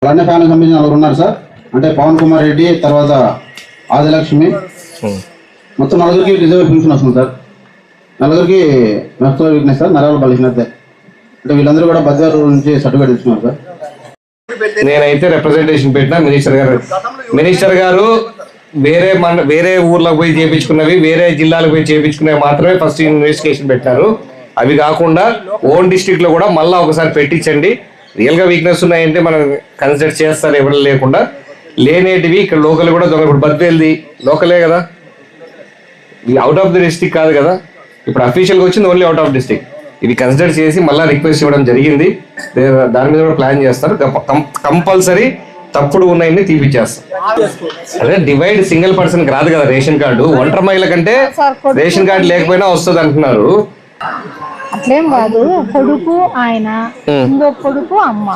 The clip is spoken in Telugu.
అలానే ఫ్యామిలీ సంబంధించిన నలుగురు ఉన్నారు సార్. అంటే పవన్ కుమార్ రెడ్డి, తర్వాత ఆదిలక్ష్మి, మొత్తం నలుగురికి రిజర్వ్ పెన్షన్ వస్తుంది సార్. నలుగురికి మెఫ్తో వీక్నెస్ సార్, నరాల బలిసినట్టే. అంటే వీళ్ళందరూ కూడా బద్వారు నుంచి సర్టిఫికేట్ ఇస్తున్నారు సార్. నేనైతే రిప్రజెంటేషన్ పెట్టినా మినిస్టర్ గారు వేరే ఊర్లకు పోయి చేయించుకున్నవి, వేరే జిల్లాలకు పోయి చేయించుకున్నవి మాత్రమే ఫస్ట్ ఇన్వెస్టిగేషన్ పెట్టారు. అవి కాకుండా ఓన్ డిస్ట్రిక్ట్ లో కూడా మళ్ళీ ఒకసారి పెట్టించండి. రియల్ గా వీక్నెస్ ఉన్నాయంటే మనం కన్సిడర్ చేస్తారు. ఎవరు లేకుండా లేనేటివి ఇక్కడ లోకల్ కూడా దొంగ. ఇప్పుడు బద్వేల్ది లోకలే కదా, అవుట్ ఆఫ్ ది డిస్ట్రిక్ట్ కాదు కదా. ఇప్పుడు అఫీషియల్గా వచ్చింది ఓన్లీ అవుట్ ఆఫ్ డిస్ట్రిక్ట్. ఇది కన్సిడర్ చేసి మళ్ళీ రిక్వెస్ట్ ఇవ్వడం జరిగింది. దాని మీద కూడా ప్లాన్ చేస్తారు. కంపల్సరీ తప్పుడు ఉన్నాయని తీపిచ్చేస్తారు. అదే డివైడ్ సింగిల్ పర్సన్ రాదు కదా రేషన్ కార్డు. ఒంటరి మహిళ కంటే రేషన్ కార్డు లేకపోయినా వస్తుంది అంటున్నారు. అట్లేం కాదు, కొడుకు ఆయన, ఇంకో కొడుకు అమ్మ.